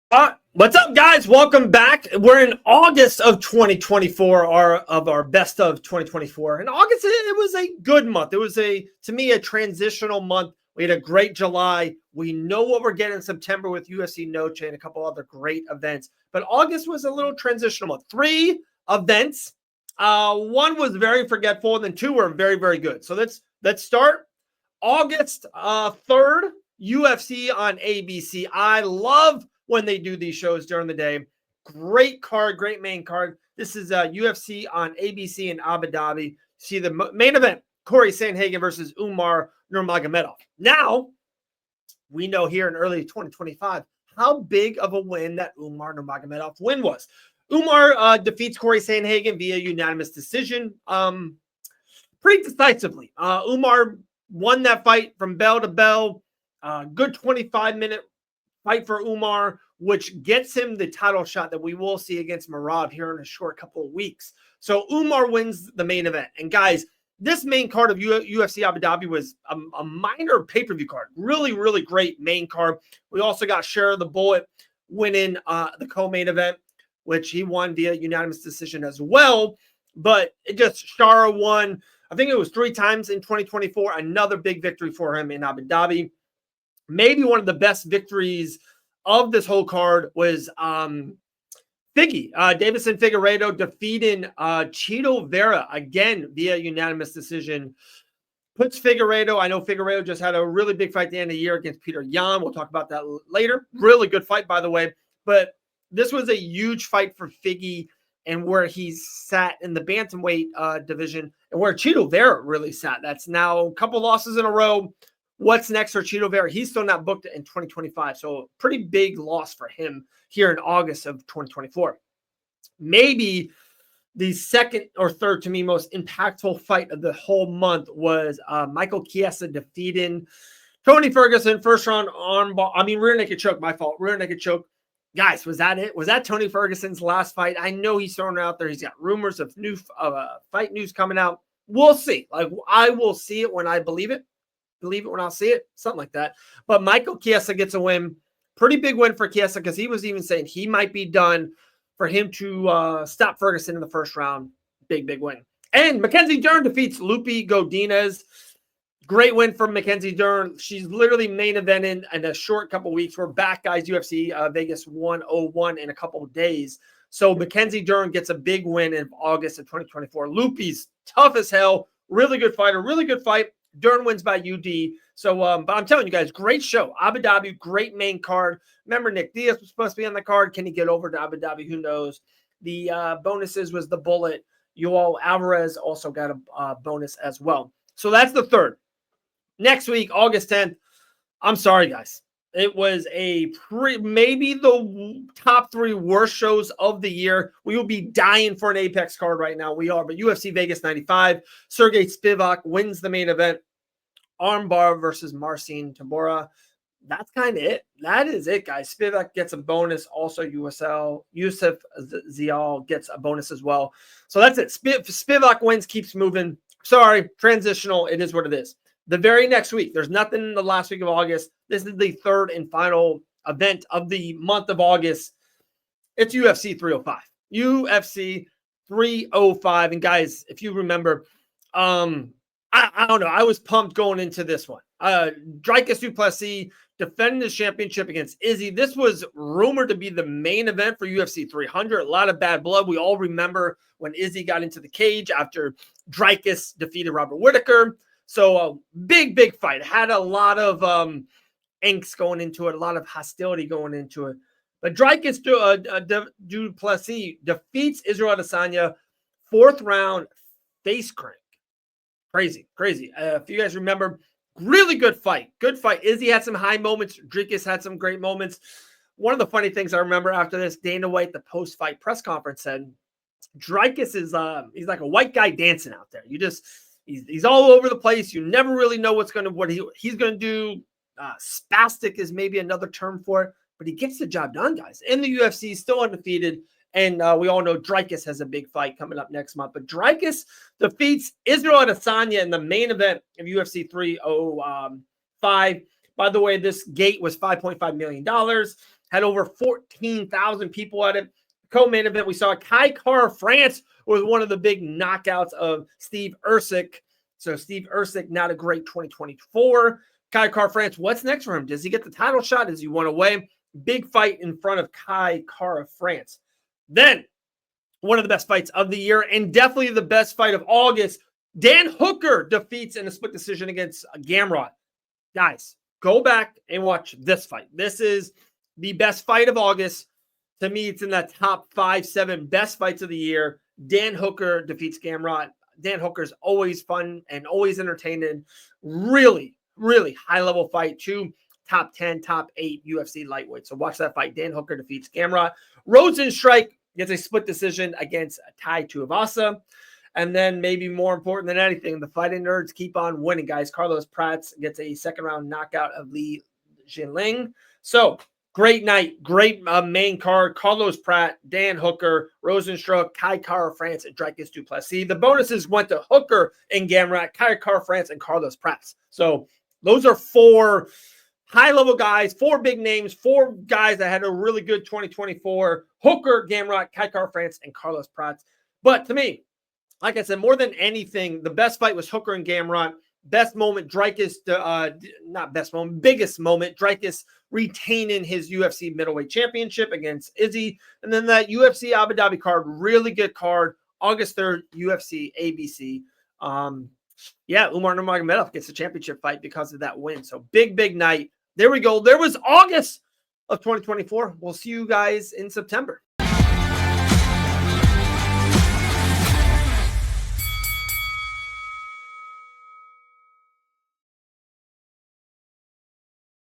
What's up, guys? Welcome back. We're in August of 2024, our best of 2024. And August, it was a good month. It was to me, a transitional month. We had a great July. We know what we're getting in September with UFC Noche and a couple other great events. But August was a little transitional month. 3 events. One was very forgetful, and then 2 were very, very good. So let's start. August 3rd, UFC on ABC. I love when they do these shows during the day. Great card, great main card. This is UFC on ABC in Abu Dhabi. See the main event, Corey Sandhagen versus Umar Nurmagomedov. Now, we know here in early 2025 how big of a win that Umar Nurmagomedov win was. Umar defeats Corey Sandhagen via unanimous decision pretty decisively. Umar won that fight from bell to bell. Good 25-minute fight for Umar, which gets him the title shot that we will see against Merab here in a short couple of weeks. So Umar wins the main event. And guys, this main card of UFC Abu Dhabi was a minor pay-per-view card. Really, really great main card. We also got Share the Bullet winning the co-main event, which he won via unanimous decision as well. But it just, Shara won, I think it was 3 times in 2024. Another big victory for him in Abu Dhabi. Maybe one of the best victories of this whole card was Davison Figueiredo defeating Chito Vera again via unanimous decision. Puts Figueiredo. I know Figueiredo just had a really big fight at the end of the year against Peter Yan. We'll talk about that later. Really good fight, by the way. But this was a huge fight for Figgy and where he sat in the bantamweight division and where Chito Vera really sat. That's now a couple losses in a row. What's next for Chito Vera? He's still not booked in 2025. So pretty big loss for him here in August of 2024. Maybe the second or third, to me, most impactful fight of the whole month was Michael Chiesa defeating Tony Ferguson. First round rear naked choke. My fault. Rear naked choke. Guys, was that it? Was that Tony Ferguson's last fight? I know he's thrown it out there. He's got rumors of new fight news coming out. We'll see. I will see it when I believe it. Believe it when I'll see it, something like that. But Michael Chiesa gets a win. Pretty big win for Chiesa because he was even saying he might be done. For him to stop Ferguson in the first round. Big, big win. And Mackenzie Dern defeats Lupi Godinez. Great win from Mackenzie Dern. She's literally main eventing in a short couple weeks. We're back, guys. UFC Vegas 101 in a couple of days. So Mackenzie Dern gets a big win in August of 2024. Lupi's tough as hell. Really good fighter. Really good fight. Dern wins by UD. So, but I'm telling you guys, great show. Abu Dhabi, great main card. Remember, Nick Diaz was supposed to be on the card. Can he get over to Abu Dhabi? Who knows? The bonuses was the Bullet. Yoel Alvarez also got a bonus as well. So that's the third. Next week, August 10th. I'm sorry, guys. It was maybe the top 3 worst shows of the year. We will be dying for an Apex card right now. We are. But UFC Vegas 95, Sergey Spivak wins the main event. Armbar versus Marcin Tybura. That's kind of it. That is it, guys. Spivak gets a bonus. Also, Yusuf Zial gets a bonus as well. So that's it. Spivak wins, keeps moving. Sorry, transitional. It is what it is. The very next week, there's nothing in the last week of August. This is the third and final event of the month of August. It's UFC 305. UFC 305. And guys, if you remember, I don't know. I was pumped going into this one. Dricus du Plessis defending the championship against Izzy. This was rumored to be the main event for UFC 300. A lot of bad blood. We all remember when Izzy got into the cage after Dricus defeated Robert Whittaker. So big, big fight. Had a lot of angst going into it, a lot of hostility going into it. But Dricus du Plessis defeats Israel Adesanya, 4th round face crank. Crazy. If you guys remember, really good fight. Good fight. Izzy had some high moments. Dricus had some great moments. One of the funny things I remember after this, Dana White, the post-fight press conference, said, Dricus is he's like a white guy dancing out there. He's all over the place. You never really know what he's gonna do. Spastic is maybe another term for it, but he gets the job done, guys. In the UFC, still undefeated. And we all know Dricus has a big fight coming up next month. But Dricus defeats Israel Adesanya in the main event of UFC 305. By the way, this gate was $5.5 million. had over 14,000 people at it. Co-main event, we saw Kai Kara France was one of the big knockouts of Steve Ercik. So Steve Ercik, not a great 2024. Kai Kara France, what's next for him? Does he get the title shot? Does he want away? Big fight in front of Kai Kara France. Then, one of the best fights of the year and definitely the best fight of August. Dan Hooker defeats in a split decision against Gamrot. Guys, go back and watch this fight. This is the best fight of August. To me, it's in that top 5-7 best fights of the year. Dan Hooker defeats Gamrot. Dan Hooker's always fun and always entertaining. Really, really high-level fight. 2 top 10, top 8 UFC lightweights. So watch that fight. Dan Hooker defeats Gamrot. Rosenstrike gets a split decision against Tai Tuivasa. And then maybe more important than anything, the fighting nerds keep on winning, guys. Carlos Prats gets a second-round knockout of Li Jinling. So great night, great main card. Carlos Pratt, Dan Hooker, Rosenstruck, Kai Kara France, and Dricus du Plessis. The bonuses went to Hooker and Gamrot, Kai Kara France, and Carlos Pratt. So those are 4 high-level guys, 4 big names, 4 guys that had a really good 2024. Hooker, Gamrot, Kai Kara France, and Carlos Pratt. But to me, like I said, more than anything, the best fight was Hooker and Gamrot. Best moment, Dricus, not best moment, biggest moment, Dricus retaining his UFC middleweight championship against Izzy. And then that UFC Abu Dhabi card, really good card. August 3rd, UFC ABC. Umar Nurmagomedov gets the championship fight because of that win. So big night. There we go. There was August of 2024. We'll see you guys in September.